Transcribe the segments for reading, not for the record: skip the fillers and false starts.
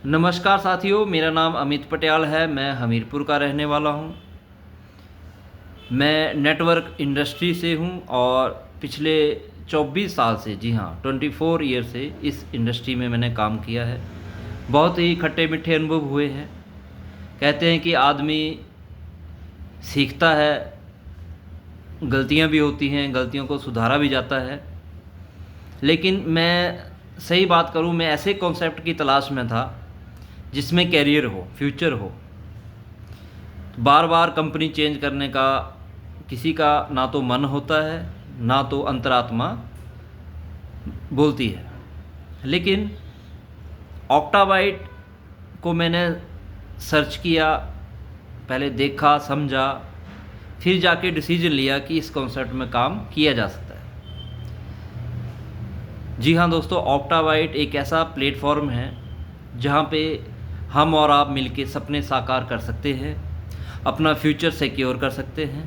नमस्कार साथियों, मेरा नाम अमित पटियाल है। मैं हमीरपुर का रहने वाला हूँ। मैं नेटवर्क इंडस्ट्री से हूँ और पिछले 24 साल से, जी हाँ 24 ईयर से इस इंडस्ट्री में मैंने काम किया है। बहुत ही खट्टे मीठे अनुभव हुए हैं। कहते हैं कि आदमी सीखता है, गलतियाँ भी होती हैं, गलतियों को सुधारा भी जाता है। लेकिन मैं सही बात करूँ, मैं ऐसे कॉन्सेप्ट की तलाश में था जिसमें कैरियर हो, फ्यूचर हो। बार बार कंपनी चेंज करने का किसी का ना तो मन होता है, ना तो अंतरात्मा बोलती है। लेकिन ऑक्टाबाइट को मैंने सर्च किया, पहले देखा, समझा, फिर जाके डिसीजन लिया कि इस कॉन्सेप्ट में काम किया जा सकता है। जी हाँ दोस्तों, ऑक्टाबाइट एक ऐसा प्लेटफॉर्म है जहाँ पे हम और आप मिलके सपने साकार कर सकते हैं, अपना फ्यूचर सिक्योर कर सकते हैं।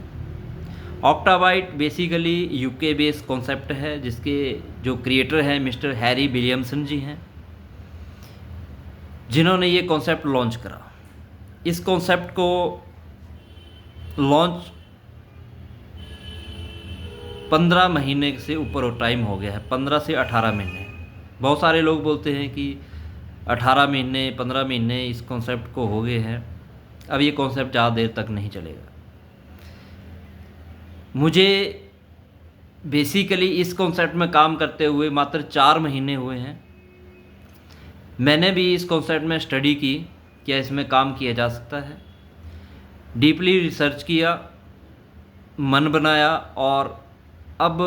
ऑक्टाबाइट बेसिकली यूके बेस्ड कॉन्सेप्ट है, जिसके जो क्रिएटर हैं मिस्टर हैरी विलियमसन जी हैं, जिन्होंने ये कॉन्सेप्ट लॉन्च करा। इस कॉन्सेप्ट को लॉन्च 15 महीने से ऊपर टाइम हो गया है, 15 से 18 महीने। बहुत सारे लोग बोलते हैं कि 18 महीने 15 महीने इस कॉन्सेप्ट को हो गए हैं, अब ये कॉन्सेप्ट ज़्यादा देर तक नहीं चलेगा। मुझे बेसिकली इस कॉन्सेप्ट में काम करते हुए मात्र 4 महीने हुए हैं। मैंने भी इस कॉन्सेप्ट में स्टडी की, क्या इसमें काम किया जा सकता है। डीपली रिसर्च किया, मन बनाया और अब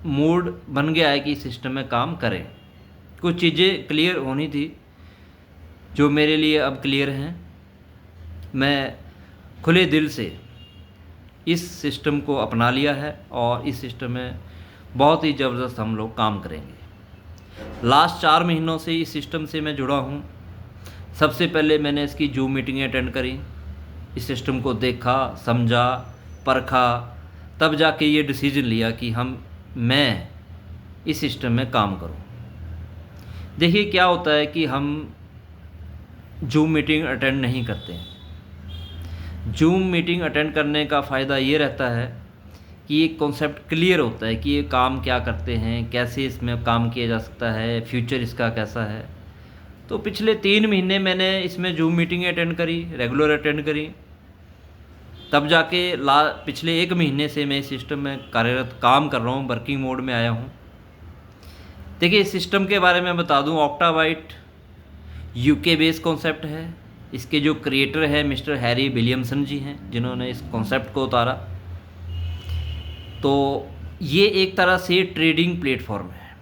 मूड बन गया है कि इस सिस्टम में काम करें। कुछ चीज़ें क्लियर होनी थी जो मेरे लिए अब क्लियर हैं। मैं खुले दिल से इस सिस्टम को अपना लिया है और इस सिस्टम में बहुत ही ज़बरदस्त हम लोग काम करेंगे। लास्ट 4 महीनों से इस सिस्टम से मैं जुड़ा हूँ। सबसे पहले मैंने इसकी जूम मीटिंगें अटेंड करी, इस सिस्टम को देखा, समझा, परखा, तब जाके ये डिसीजन लिया कि मैं इस सिस्टम में काम करूँ। देखिए क्या होता है कि हम जूम मीटिंग अटेंड नहीं करते हैं। जूम मीटिंग अटेंड करने का फ़ायदा ये रहता है कि ये कॉन्सेप्ट क्लियर होता है कि ये काम क्या करते हैं, कैसे इसमें काम किया जा सकता है, फ्यूचर इसका कैसा है। तो पिछले 3 महीने मैंने इसमें जूम मीटिंग अटेंड करी, रेगुलर अटेंड करी, तब जाके पिछले 1 महीने से मैं इस सिस्टम में कार्यरत काम कर रहा हूँ, वर्किंग मोड में आया हूँ। देखिए इस सिस्टम के बारे में बता दूँ, ऑक्टाबाइट यूके बेस्ड कॉन्सेप्ट है। इसके जो क्रिएटर है मिस्टर हैरी विलियमसन जी हैं, जिन्होंने इस कॉन्सेप्ट को उतारा। तो ये एक तरह से ट्रेडिंग प्लेटफॉर्म है।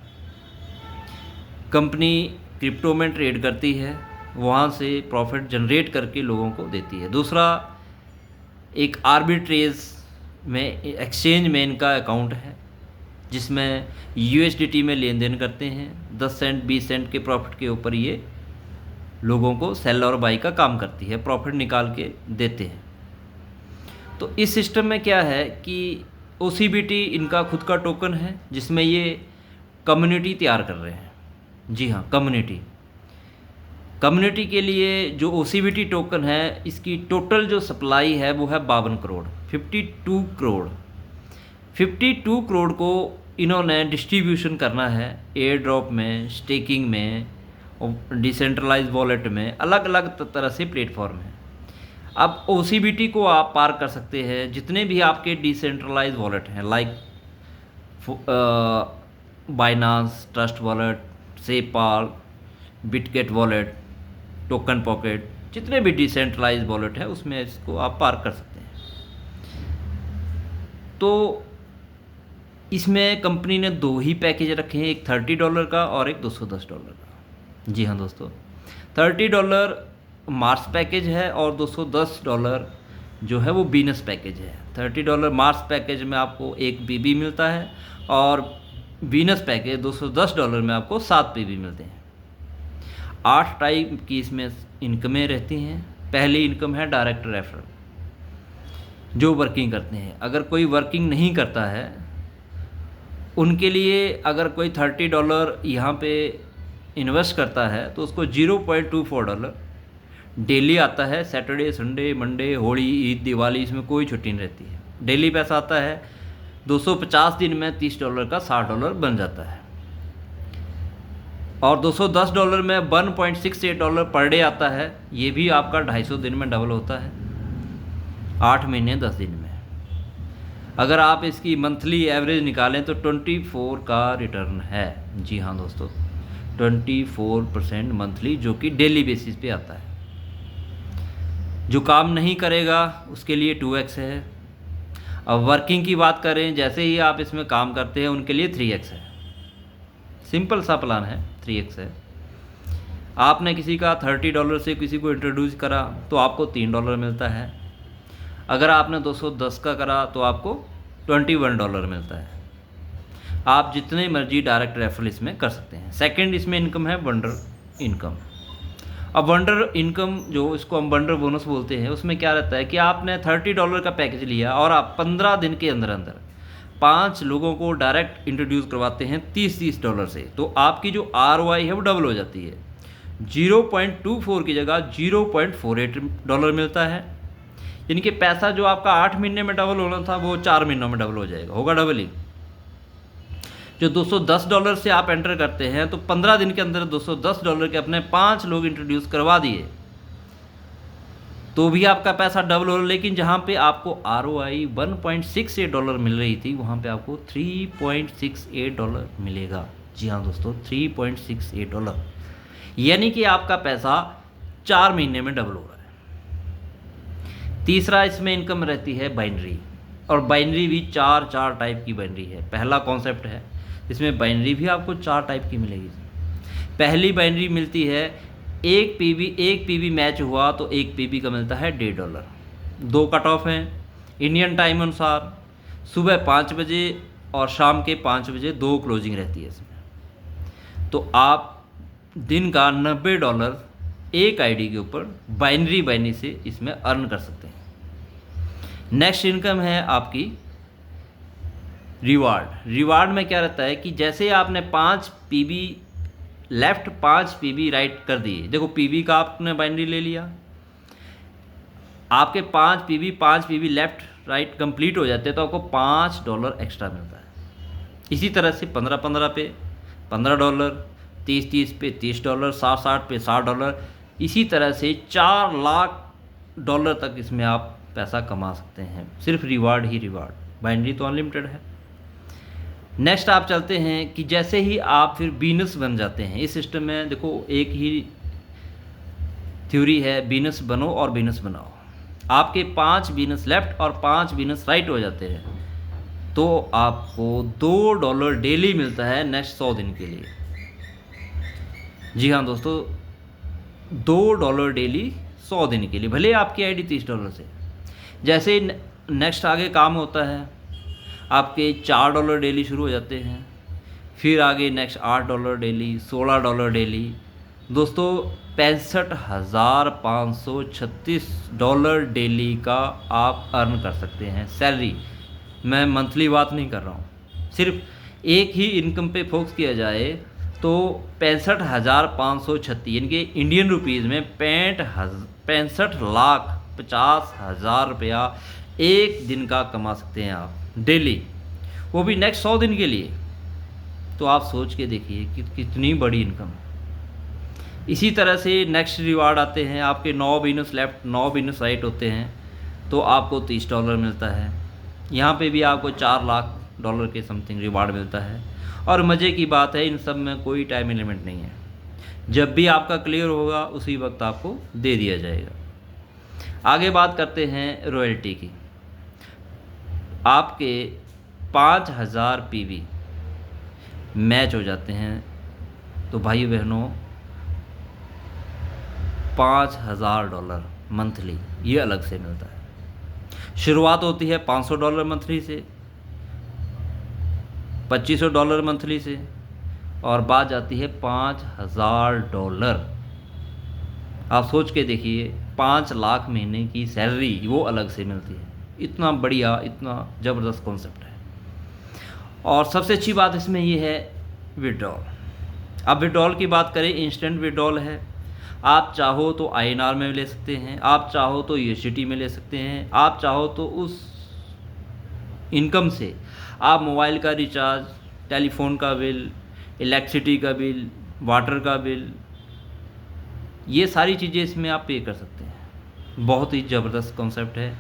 कंपनी क्रिप्टो में ट्रेड करती है, वहाँ से प्रॉफिट जनरेट करके लोगों को देती है। दूसरा, एक आर्बिट्रेज में एक्सचेंज में इनका अकाउंट है, जिसमें यूएसडीटी में लेन देन करते हैं। 10 सेंट 20 सेंट के प्रॉफिट के ऊपर ये लोगों को सेल और बाई का काम करती है, प्रॉफिट निकाल के देते हैं। तो इस सिस्टम में क्या है कि ओसीबीटी इनका खुद का टोकन है, जिसमें ये कम्युनिटी तैयार कर रहे हैं। जी हाँ, कम्युनिटी के लिए जो ओसीबीटी टोकन है, इसकी टोटल जो सप्लाई है वो है 52 करोड़, 52 करोड़। 52 करोड़ को इन्होंने डिस्ट्रीब्यूशन करना है एयर ड्रॉप में, स्टेकिंग में, डिसेंट्रलाइज वॉलेट में, अलग अलग तरह से प्लेटफॉर्म है। अब ओसीबीटी को आप पार कर सकते हैं जितने भी आपके डिसेंट्रलाइज वॉलेट हैं, like Binance trust wallet, sepal, Bitget wallet, token pocket, जितने भी डिसेंट्रलाइज वॉलेट है उसमें इसको आप पार कर सकते हैं। तो इसमें कंपनी ने 2 ही पैकेज रखे हैं, एक $30 का और एक $210 का। जी हाँ दोस्तों, $30 मार्स पैकेज है और $210 जो है वो बीनस पैकेज है। $30 मार्स पैकेज में आपको 1 पीबी मिलता है और बीनस पैकेज $210 में आपको 7 पीबी मिलते हैं। 8 टाइप की इसमें इनकमें रहती हैं। पहली इनकम है डायरेक्ट रेफरल, जो वर्किंग करते हैं। अगर कोई वर्किंग नहीं करता है, उनके लिए अगर कोई $30 यहाँ पे इन्वेस्ट करता है तो उसको $0.24 डेली आता है। Saturday, Sunday, Monday, Holi, Eid, Diwali, इसमें कोई छुट्टी नहीं रहती है। डेली पैसा आता है। 250 दिन में $30 का $60 बन जाता है। और $210 में $1.68 पर डे आता है। ये भी आपका 250 दिन में डबल होता है, 8 महीने 10 दिन में। अगर आप इसकी मंथली एवरेज निकालें तो 24 का रिटर्न है। जी हाँ दोस्तों, 24% मंथली, जो कि डेली बेसिस पे आता है। जो काम नहीं करेगा उसके लिए 2x है। अब वर्किंग की बात करें, जैसे ही आप इसमें काम करते हैं उनके लिए 3x है। सिंपल सा प्लान है, 3x है। आपने किसी का $30 से किसी को इंट्रोड्यूस करा तो आपको $3 मिलता है। अगर आपने 210 का करा तो आपको $21 मिलता है। आप जितने मर्जी डायरेक्ट रेफरल इसमें कर सकते हैं। सेकंड इसमें इनकम है वंडर इनकम। अब वंडर इनकम, जो इसको हम वंडर बोनस बोलते हैं, उसमें क्या रहता है कि आपने $30 का पैकेज लिया और आप 15 दिन के अंदर अंदर 5 लोगों को डायरेक्ट इंट्रोड्यूस करवाते हैं $30 से, तो आपकी जो ROI है वो डबल हो जाती है। 0.24 की जगह $0.48 मिलता है। यानी कि पैसा जो आपका 8 महीने में डबल होना था वो 4 महीनों में डबल हो जाएगा, होगा डबल ही। जो $210 से आप एंटर करते हैं तो 15 दिन के अंदर $210 के अपने 5 लोग इंट्रोड्यूस करवा दिए तो भी आपका पैसा डबल हो रहा है। लेकिन जहाँ पे आपको ROI $1.68 मिल रही थी, वहाँ पे आपको $3.68 मिलेगा। जी हाँ दोस्तों, $3.68, यानी कि आपका पैसा 4 महीने में डबल हो रहा है। तीसरा इसमें इनकम रहती है बाइनरी, और बाइनरी भी चार टाइप की बाइनरी है। पहला कॉन्सेप्ट है, इसमें बाइनरी भी आपको 4 टाइप की मिलेगी। पहली बाइनरी मिलती है, एक पीबी मैच हुआ तो एक पीबी का मिलता है $1.5। 2 कट ऑफ हैं इंडियन टाइम अनुसार, सुबह 5 बजे और शाम के 5 बजे 2 क्लोजिंग रहती है इसमें। तो आप दिन का $90 एक आईडी के ऊपर बाइनरी से इसमें अर्न कर सकते हैं। नेक्स्ट इनकम है आपकी रिवार्ड में क्या रहता है कि जैसे आपने 5 पीबी लेफ्ट 5 पीबी राइट कर दिए। देखो, पीबी का आपने बाइनरी ले लिया, आपके 5 पीबी लेफ्ट राइट कंप्लीट हो जाते हैं तो आपको $5 एक्स्ट्रा मिलता है। इसी तरह से 15 पे $15, 30 पे $30, 60 पे $60, इसी तरह से $4 लाख तक इसमें आप पैसा कमा सकते हैं। सिर्फ रिवार्ड ही रिवार्ड, बाइनरी तो अनलिमिटेड है। नेक्स्ट आप चलते हैं कि जैसे ही आप फिर बीनस बन जाते हैं इस सिस्टम में। देखो, एक ही थ्योरी है, बीनस बनो और बीनस बनाओ। आपके 5 बीनस लेफ्ट और 5 बीनस राइट हो जाते हैं तो आपको $2 डेली मिलता है नेक्स्ट 100 दिन के लिए। जी हाँ दोस्तों, $2 डेली 100 दिन के लिए, भले आपकी आईडी $30 से। जैसे नेक्स्ट आगे काम होता है, आपके $4 डेली शुरू हो जाते हैं, फिर आगे नेक्स्ट $8 डेली, $16 डेली। दोस्तों, $65,536 डेली का आप अर्न कर सकते हैं सैलरी। मैं मंथली बात नहीं कर रहा हूँ, सिर्फ एक ही इनकम पे फोकस किया जाए तो 65,536 यानी कि इंडियन रुपीज़ में 65,50,000 रुपया एक दिन का कमा सकते हैं आप डेली, वो भी नेक्स्ट 100 दिन के लिए। तो आप सोच के देखिए कि कितनी बड़ी इनकम है। इसी तरह से नेक्स्ट रिवार्ड आते हैं, आपके 9 बीनस लेफ्ट 9 बीनस राइट होते हैं तो आपको $30 मिलता है। यहाँ पे भी आपको $4 लाख के समथिंग रिवार्ड मिलता है। और मज़े की बात है, इन सब में कोई टाइम लिमिट नहीं है, जब भी आपका क्लियर होगा उसी वक्त आपको दे दिया जाएगा। आगे बात करते हैं रॉयल्टी की। आपके 5,000 पीवी मैच हो जाते हैं तो भाई बहनों $5,000 मंथली ये अलग से मिलता है। शुरुआत होती है $500 मंथली से, $2,500 मंथली से, और बात जाती है $5,000। आप सोच के देखिए, 5 लाख महीने की सैलरी वो अलग से मिलती है। इतना बढ़िया, इतना ज़बरदस्त कॉन्सेप्ट है। और सबसे अच्छी बात इसमें ये है विड्रॉल। अब विड्रॉल की बात करें, इंस्टेंट विड्रॉल है। आप चाहो तो INR में ले सकते हैं, आप चाहो तो USDT में ले सकते हैं, आप चाहो तो उस इनकम से आप मोबाइल का रिचार्ज, टेलीफोन का बिल, इलेक्ट्रिसिटी का बिल, वाटर का बिल, ये सारी चीज़ें इसमें आप पे कर सकते हैं। बहुत ही ज़बरदस्त कॉन्सेप्ट है।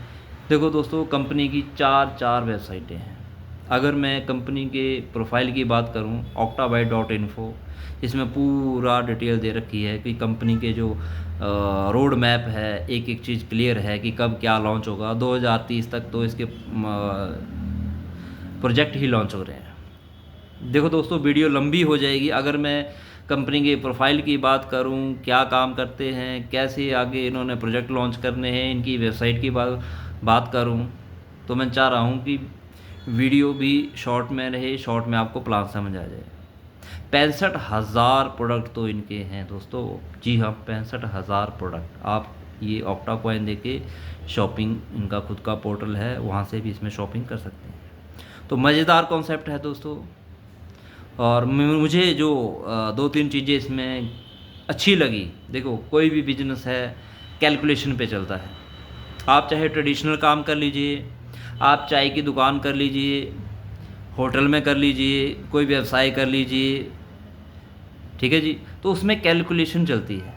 देखो दोस्तों, कंपनी की चार वेबसाइटें हैं। अगर मैं कंपनी के प्रोफाइल की बात करूं, octabyte.info, इसमें पूरा डिटेल दे रखी है कि कंपनी के जो रोड मैप है, एक एक चीज़ क्लियर है कि कब क्या लॉन्च होगा। 2030 तक तो इसके प्रोजेक्ट ही लॉन्च हो रहे हैं। देखो दोस्तों, वीडियो लंबी हो जाएगी। अगर मैं कंपनी के प्रोफाइल की बात करूं, क्या काम करते हैं, कैसे आगे इन्होंने प्रोजेक्ट लॉन्च करने हैं, इनकी वेबसाइट की बात करूं, तो मैं चाह रहा हूं कि वीडियो भी शॉर्ट में रहे, शॉर्ट में आपको प्लान समझ आ जाए। 65,000 प्रोडक्ट तो इनके हैं दोस्तों। जी हाँ, 65,000 प्रोडक्ट। आप ये OctaCoin देके शॉपिंग, इनका खुद का पोर्टल है, वहाँ से भी इसमें शॉपिंग कर सकते हैं। तो मज़ेदार कॉन्सेप्ट है दोस्तों। और मुझे जो 2-3 चीज़ें इसमें अच्छी लगी, देखो कोई भी बिजनेस है कैलकुलेशन पे चलता है। आप चाहे ट्रेडिशनल काम कर लीजिए, आप चाय की दुकान कर लीजिए, होटल में कर लीजिए, कोई व्यवसाय कर लीजिए, ठीक है जी, तो उसमें कैलकुलेशन चलती है।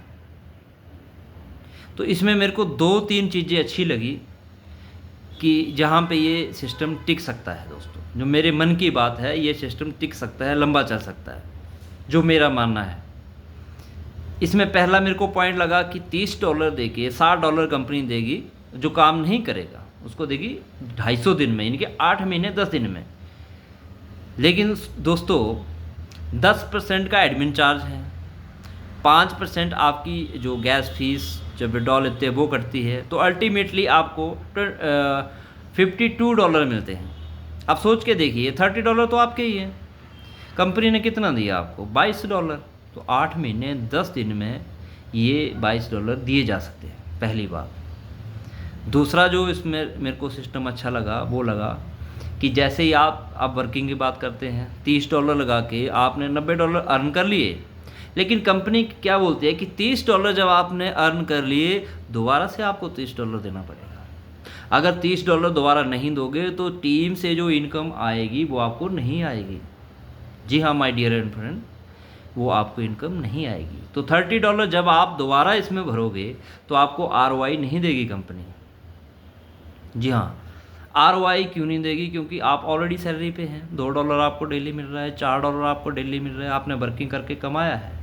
तो इसमें मेरे को 2-3 चीज़ें अच्छी लगी कि जहाँ पे ये सिस्टम टिक सकता है दोस्तों। जो मेरे मन की बात है, ये सिस्टम टिक सकता है, लंबा चल सकता है, जो मेरा मानना है। इसमें पहला मेरे को पॉइंट लगा कि $30 देके $60 कंपनी देगी, जो काम नहीं करेगा उसको देगी 250 दिन में, यानी कि 8 महीने 10 दिन में। लेकिन दोस्तों 10% का एडमिन चार्ज है, 5% आपकी जो गैस फीस जब विड्रॉल लेते हैं वो कटती है, तो अल्टीमेटली आपको $52 मिलते हैं। अब सोच के देखिए, $30 तो आपके ही हैं, कंपनी ने कितना दिया आपको? $22। तो 8 महीने 10 दिन में ये $22 दिए जा सकते हैं, पहली बात। दूसरा जो इसमें मेरे को सिस्टम अच्छा लगा, वो लगा कि जैसे ही आप वर्किंग की बात करते हैं, $30 लगा के आपने $90 अर्न कर लिए, लेकिन कंपनी क्या बोलती है कि $30 जब आपने अर्न कर लिए, दोबारा से आपको $30 देना पड़ेगा। अगर $30 दोबारा नहीं दोगे तो टीम से जो इनकम आएगी वो आपको नहीं आएगी। जी हाँ माय डियर एंड फ्रेंड, वो आपको इनकम नहीं आएगी। तो $30 जब आप दोबारा इसमें भरोगे तो आपको ROI नहीं देगी कंपनी। जी हाँ, ROI क्यों नहीं देगी? क्योंकि आप ऑलरेडी सैलरी पे हैं, $2 आपको डेली मिल रहा है, $4 आपको डेली मिल रहा है, आपने वर्किंग करके कमाया है,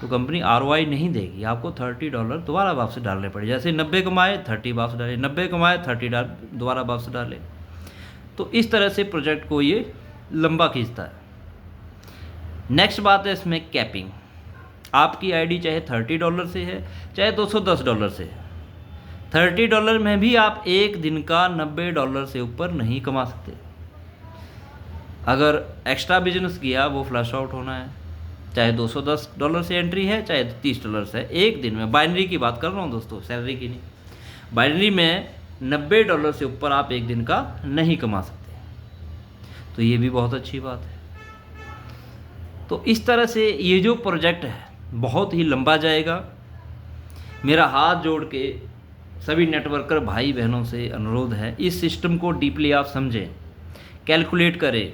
तो कंपनी ROI नहीं देगी। आपको $30 दोबारा वापस डालने पड़े। जैसे 90 कमाए 30 वापस डाले, 90 कमाए 30 दोबारा वापस डाले। तो इस तरह से प्रोजेक्ट को ये लंबा खींचता है। नेक्स्ट बात है इसमें कैपिंग। आपकी आईडी चाहे $30 से है, चाहे $210 से है, $30 में भी आप एक दिन का $90 से ऊपर नहीं कमा सकते। अगर एक्स्ट्रा बिजनेस किया, वो फ्लश आउट होना है। चाहे $210 से एंट्री है, चाहे $30 से है, एक दिन में। बाइनरी की बात कर रहा हूँ दोस्तों, सैलरी की नहीं। बाइनरी में $90 से ऊपर आप एक दिन का नहीं कमा सकते, तो ये भी बहुत अच्छी बात है। तो इस तरह से ये जो प्रोजेक्ट है बहुत ही लंबा जाएगा। मेरा हाथ जोड़ के सभी नेटवर्कर भाई बहनों से अनुरोध है, इस सिस्टम को डीपली आप समझें, कैलकुलेट करें।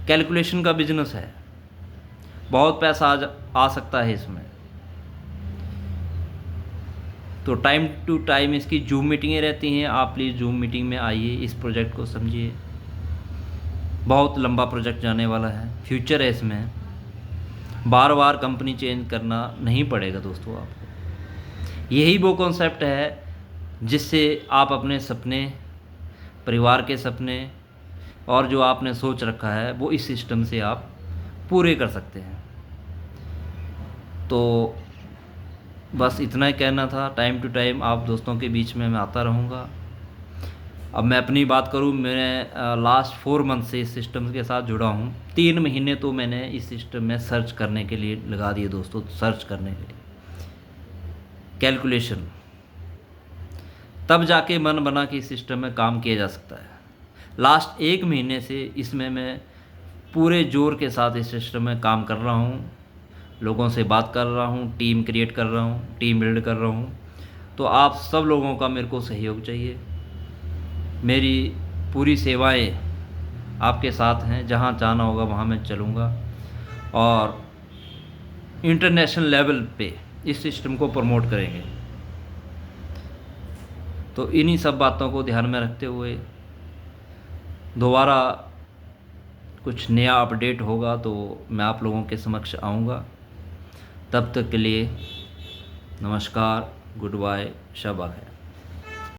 कैलकुलेशन का बिजनेस है, बहुत पैसा आ सकता है इसमें। तो टाइम टू टाइम इसकी जूम मीटिंगें रहती हैं, आप प्लीज़ जूम मीटिंग में आइए, इस प्रोजेक्ट को समझिए। बहुत लंबा प्रोजेक्ट जाने वाला है, फ्यूचर है इसमें। बार बार कंपनी चेंज करना नहीं पड़ेगा दोस्तों आपको। यही वो कॉन्सेप्ट है जिससे आप अपने सपने, परिवार के सपने और जो आपने सोच रखा है वो इस सिस्टम से आप पूरे कर सकते हैं। तो बस इतना ही कहना था। टाइम टू टाइम आप दोस्तों के बीच में मैं आता रहूँगा। अब मैं अपनी बात करूँ, मैं लास्ट 4 मंथ से इस सिस्टम के साथ जुड़ा हूँ। 3 महीने तो मैंने इस सिस्टम में सर्च करने के लिए लगा दिए दोस्तों, सर्च करने के लिए, कैलकुलेशन, तब जाके मन बना कि इस सिस्टम में काम किया जा सकता है। लास्ट 1 महीने से इसमें मैं पूरे ज़ोर के साथ इस सिस्टम में काम कर रहा हूँ, लोगों से बात कर रहा हूँ, टीम क्रिएट कर रहा हूँ, टीम बिल्ड कर रहा हूँ। तो आप सब लोगों का मेरे को सहयोग चाहिए। मेरी पूरी सेवाएं आपके साथ हैं, जहाँ जाना होगा वहाँ मैं चलूँगा और इंटरनेशनल लेवल पे इस सिस्टम को प्रमोट करेंगे। तो इन्हीं सब बातों को ध्यान में रखते हुए दोबारा कुछ नया अपडेट होगा तो मैं आप लोगों के समक्ष आऊँगा। तब तक के लिए नमस्कार, गुड बाय, शब आ खैर।